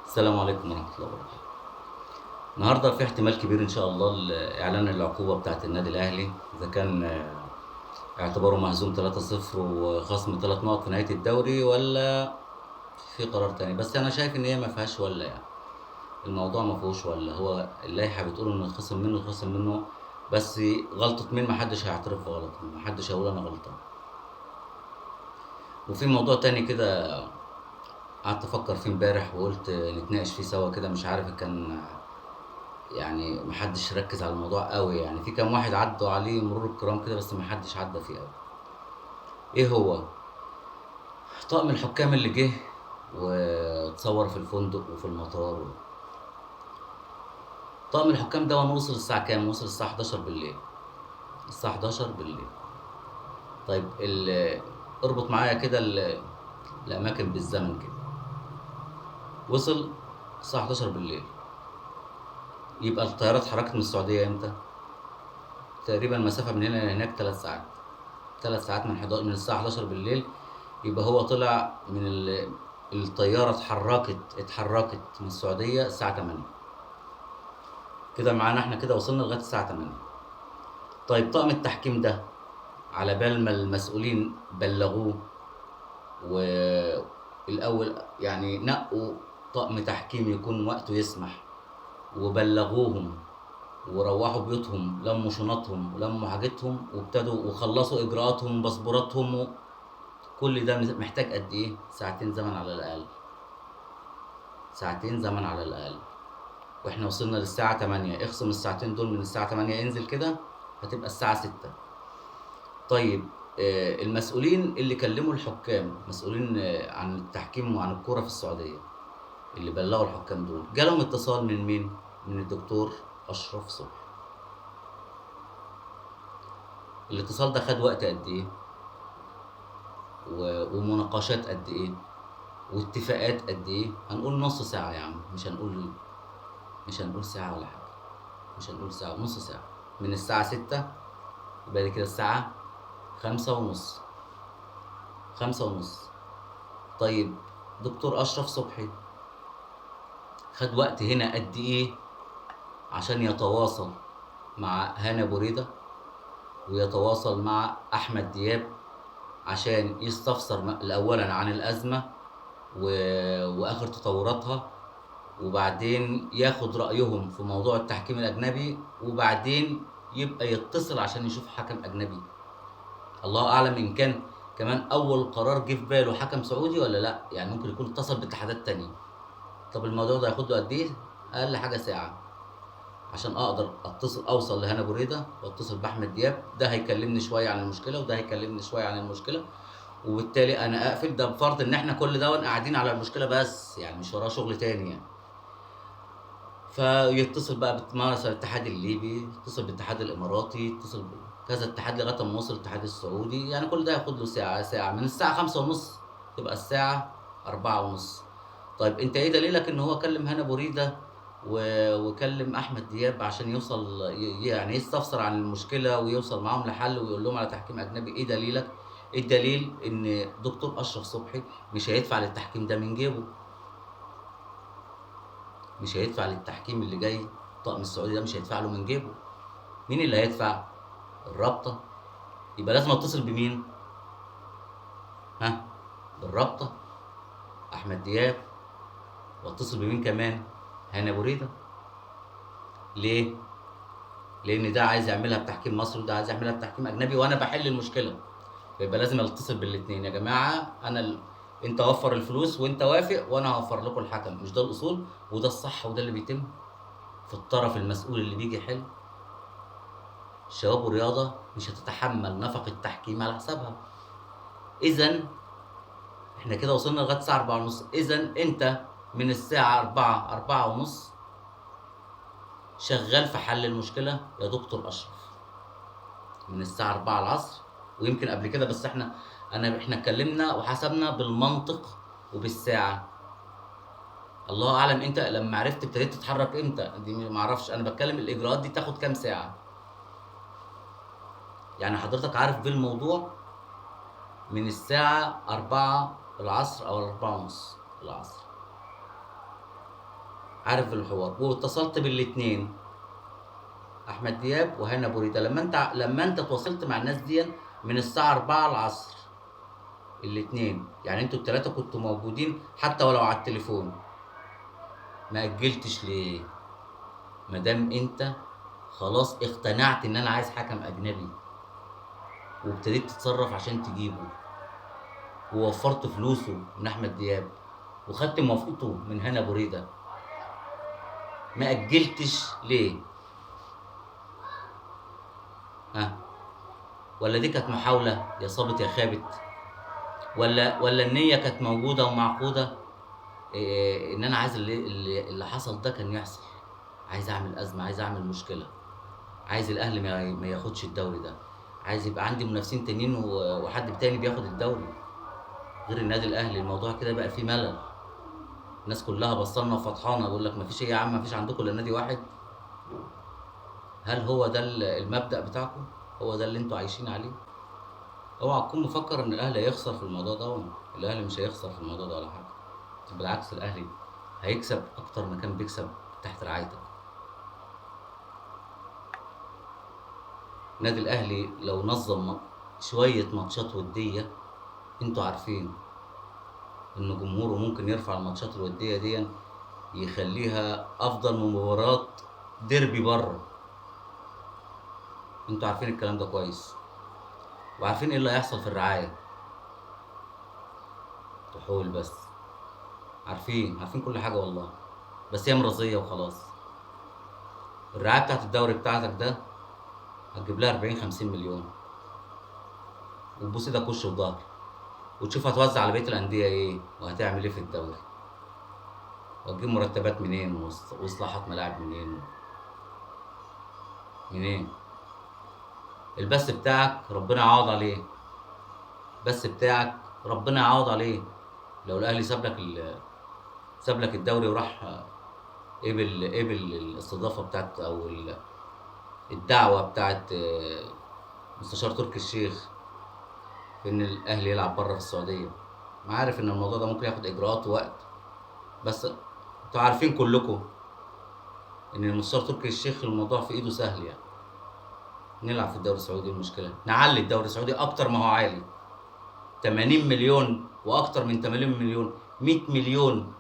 السلام عليكم ورحمة الله وبركاته. النهارده في احتمال كبير إن شاء الله إعلان العقوبة بتاعة النادي الأهلي، إذا كان اعتباره مهزوم 3-0 وخصم 3 نقط في نهاية الدوري، والّا في قرار تاني. بس أنا شايف إن هي ما فيهاش والّا يعني، الموضوع ما فيهوش والّا، هو اللائحة بتقول إنه يتخصم منه، بس غلطة مين ما حدش هيعترف بغلطه، ما حدش هيقول أنا غلطان. وفي موضوع تاني كده قعدت أفكر فيه امبارح وقُلت نتناقش فيه سوا كده، مش عارف كان يعني ما حدش ركّز على الموضوع أوي يعني، في كام واحد عدّوا عليه مرور الكرام كده، بس ما حدش عدّى فيه أوي. إيه هو؟ طقم الحكام اللي جه واتصوّر في الفندق وفي المطار طقم الحكام دَوًّا وصل الساعة كام؟ وصل الساعة 23:00 الساعة 23:00. طيب اربط معايا كده الأماكن بالزمن كده. وصل الساعة 23:00، يبقى الطيارة اتحركت من السعودية إمتى؟ تقريبًا المسافة من هنا لهناك 3 ساعات. 3 ساعات من الساعة 23:00، يبقى هو طلع من الطيارة اتحرّكت من السعودية الساعة 08:00. كده معانا إحنا كده وصلنا لغاية الساعة 08:00. طيب طاقم التحكيم ده على بال ما المسؤولين بلّغوه، الأول يعني نقّوا طقم تحكيم يكون وقته يسمح، وبلّغوهم وروّحوا بيوتهم، لمّوا شنطهم ولمّوا حاجتهم وابتدوا وخلّصوا إجراءاتهم وباسبوراتهم. كل ده محتاج قد إيه؟ ساعتين زمن على الأقل. ساعتين زمن على الأقل، وإحنا وصلنا للساعة 08:00، اخصم الساعتين دول من الساعة 08:00 انزل كده، هتبقى الساعة 18:00. طيب المسؤولين اللي كلموا الحكام، مسؤولين عن التحكيم وعن الكورة في السعودية، اللي بلغوا الحكام دول، جالهم اتصال من مين؟ من الدكتور أشرف صبحي. الاتصال ده خد وقت قد إيه؟ ومناقشات قد إيه؟ واتفاقات قد إيه؟ هنقول نُص ساعة يا عم، مش هنقول ساعة ولا حاجة. مش هنقول ساعة، نُص ساعة، من الساعة 18:00 يبقى دي كده الساعة 17:30. 17:30. طيب دكتور أشرف صبحي خد وقت هنا قد إيه عشان يتواصل مع هاني أبو ريدة، ويتواصل مع أحمد دياب عشان يستفسر أولًا عن الأزمة و وآخر تطوراتها، وبعدين ياخد رأيهم في موضوع التحكيم الأجنبي، وبعدين يبقى يتصل عشان يشوف حكم أجنبي. الله أعلم إن كان كمان أول قرار جه في باله حكم سعودي والّا لأ، يعني ممكن يكون اتصل باتحادات تانية. طب الموضوع ده هياخد له قد إيه؟ أقل حاجة ساعة، عشان أقدر أوصل لهنا أبو ريدة وأتصل بأحمد دياب، ده هيكلمني شوية عن المشكلة، وده هيكلمني شوية عن المشكلة، وبالتالي أنا أقفل، ده بفرض إن إحنا كل دوًّا قاعدين على المشكلة بس، يعني مش وراها شغل تاني يعني. فيتصل بقى مثلًا الاتحاد الليبي، يتصل بالاتحاد الإماراتي، يتصل بكذا اتحاد لغاية أمّا وصل الاتحاد السعودي، يعني كل ده هياخد له ساعة، ساعة، من الساعة 17:30 تبقى الساعة 16:30. طيب أنت إيه دليلك إن هو كلّم هاني أبو ريدة وكلّم أحمد دياب عشان يوصل يعني يستفسر عن المشكلة ويوصل معاهم لحل ويقول لهم على تحكيم أجنبي، إيه دليلك؟ إيه الدليل إن دكتور أشرف صبحي مش هيدفع للتحكيم ده من جيبه؟ مش هيدفع للتحكيم اللي جاي، الطقم السعودي ده مش هيدفع له من جيبه. مين اللي هيدفع؟ الرابطة. يبقى لازم أتصل بمين؟ ها؟ بالرابطة، أحمد دياب، وأتصل بمين كمان؟ هاني أبو ريدة. ليه؟ لإن ده عايز يعملها بتحكيم مصري وده عايز يعملها بتحكيم أجنبي وأنا باحل المشكلة، فيبقى لازم أتصل بالاتنين، يا جماعة أنا أنت وفّر الفلوس وأنت وافق وأنا هاوفّر لكم الحكم، مش ده الأصول وده الصح وده اللي بيتم في الطرف المسؤول اللي بييجي يحل؟ الشباب والرياضة مش هتتحمّل نفقة تحكيم على حسابها. إذًا إحنا كده وصلنا لغاية الساعة 16:30، إذًا أنت من الساعة 16:00، 16:30 شغّال في حل المشكلة يا دكتور أشرف، من الساعة 16:00 ويمكن قبل كده، بس إحنا اتكلّمنا وحسبنا بالمنطق وبالساعة. الله أعلم أنت لمّا عرفت ابتديت تتحرّك إمتى، دي ما أعرفش، أنا باتكلّم الإجراءات دي تاخد كام ساعة. يعني حضرتك عارف بالموضوع من الساعة 16:00 أو 16:30. عارف الحوار، واتصلت بالاتنين، احمد دياب وهنا بريده. لما انت تواصلت مع الناس دي من الساعه 4 العصر، الاتنين يعني انتوا التلاته كنتوا موجودين حتى ولو على التليفون، ما اجلتش ليه؟ مادام انت خلاص اقتنعت ان انا عايز حكم اجنبي، وابتديت تتصرف عشان تجيبه، ووفرت فلوسه من احمد دياب، وخدت موافقته من هنا بريده، ما اجلتش ليه؟ ها؟ ولا دي كانت محاوله يا صابت يا خابت؟ ولا النيه كانت موجوده ومعقوده؟ ان انا عايز اللي حصل ده كان يحصل، عايز اعمل ازمه، عايز اعمل مشكله، عايز الاهلي ما ياخدش الدوري ده، عايز يبقى عندي منافسين تانيين وحد تاني بياخد الدوري غير النادي الاهلي. الموضوع كده بقى فيه ملل، الناس كلها بصلنا وفطحانه، بقول لك مفيش ايه يا عم، مفيش عندكم الا نادي واحد؟ هل هو ده المبدأ بتاعكم؟ هو ده اللي انتوا عايشين عليه؟ اوعى تكون مفكر ان الاهلي هيخسر في الموضوع ده. الاهلي مش هيخسر في الموضوع ده ولا حاجه، بالعكس الاهلي هيكسب اكتر ما كان بيكسب تحت رعايتك. النادي الاهلي لو نظم شويه ماتشات وديه، انتوا عارفين ان جمهوره ممكن يرفع الماتشات الوديه دي يخليها افضل من مباراه ديربي بره. انتوا عارفين الكلام ده كويس، وعارفين ايه اللي هيحصل في الرعايه. تحول بس، عارفين كل حاجه والله، بس هي مرضيه وخلاص. الرعايه بتاعت الدوري بتاعتك ده هتجيب لها 40 50 مليون، وتبوس ايدك وش وظهر، وتشوف هتوزع على بقيه الانديه ايه، وهتعمل ايه في الدوري، وهتجيب مرتبات منين، واصلاحات ملاعب منين. البث بتاعك ربنا يعوض عليه، البث بتاعك ربنا يعوض عليه. لو الاهلي ساب لك الدوري وراح قبل الاستضافه بتاعت او الدعوه بتاعت مستشار تركي الشيخ في ان الاهلي يلعب بره في السعوديه. ما عارف ان الموضوع ده ممكن ياخد اجراءات ووقت، بس انتوا عارفين كلكم ان المستشار تركي الشيخ الموضوع في ايده سهل يعني. نلعب في الدوري السعودي، المشكله نعلي الدوري السعودي اكتر ما هو عالي. 80 مليون واكتر من 80 مليون، 100 مليون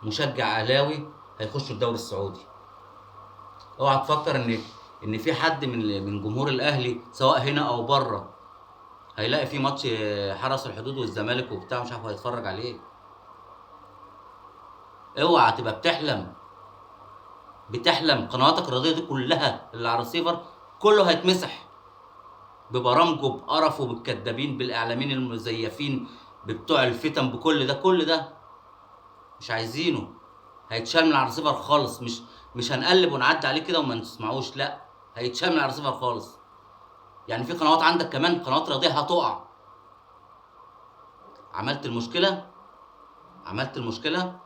مشجع اهلاوي هيخشوا الدوري السعودي. اوعى تفكر ان في حد من جمهور الاهلي سواء هنا او بره هيلاقي في ماتش حرس الحدود والزمالك وبتاع مش عارف هيتفرج عليه. اوعى تبقى بتحلم قنواتك الرياضيه دي كلها اللي على الريسيفر كله هيتمسح ببرامجه بقرفه بالكدابين بالاعلاميين المزيفين بتوع الفتن كل ده مش عايزينه. هيتشال من على الريسيفر خالص، مش هنقلب ونعدي عليه كده وما نسمعوش، لا هيتشال من على الريسيفر خالص. يعني في قنوات عندك كمان قنوات رياضيه هتقع. عملت المشكله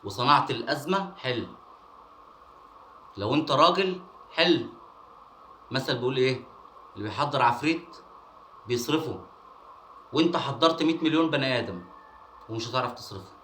وصنعت الازمه، حل. لو انت راجل حل. مثل بيقول ايه؟ اللي بيحضر عفريت بيصرفه، وانت حضرت 100 مليون بني ادم ومش هتعرف تصرفه.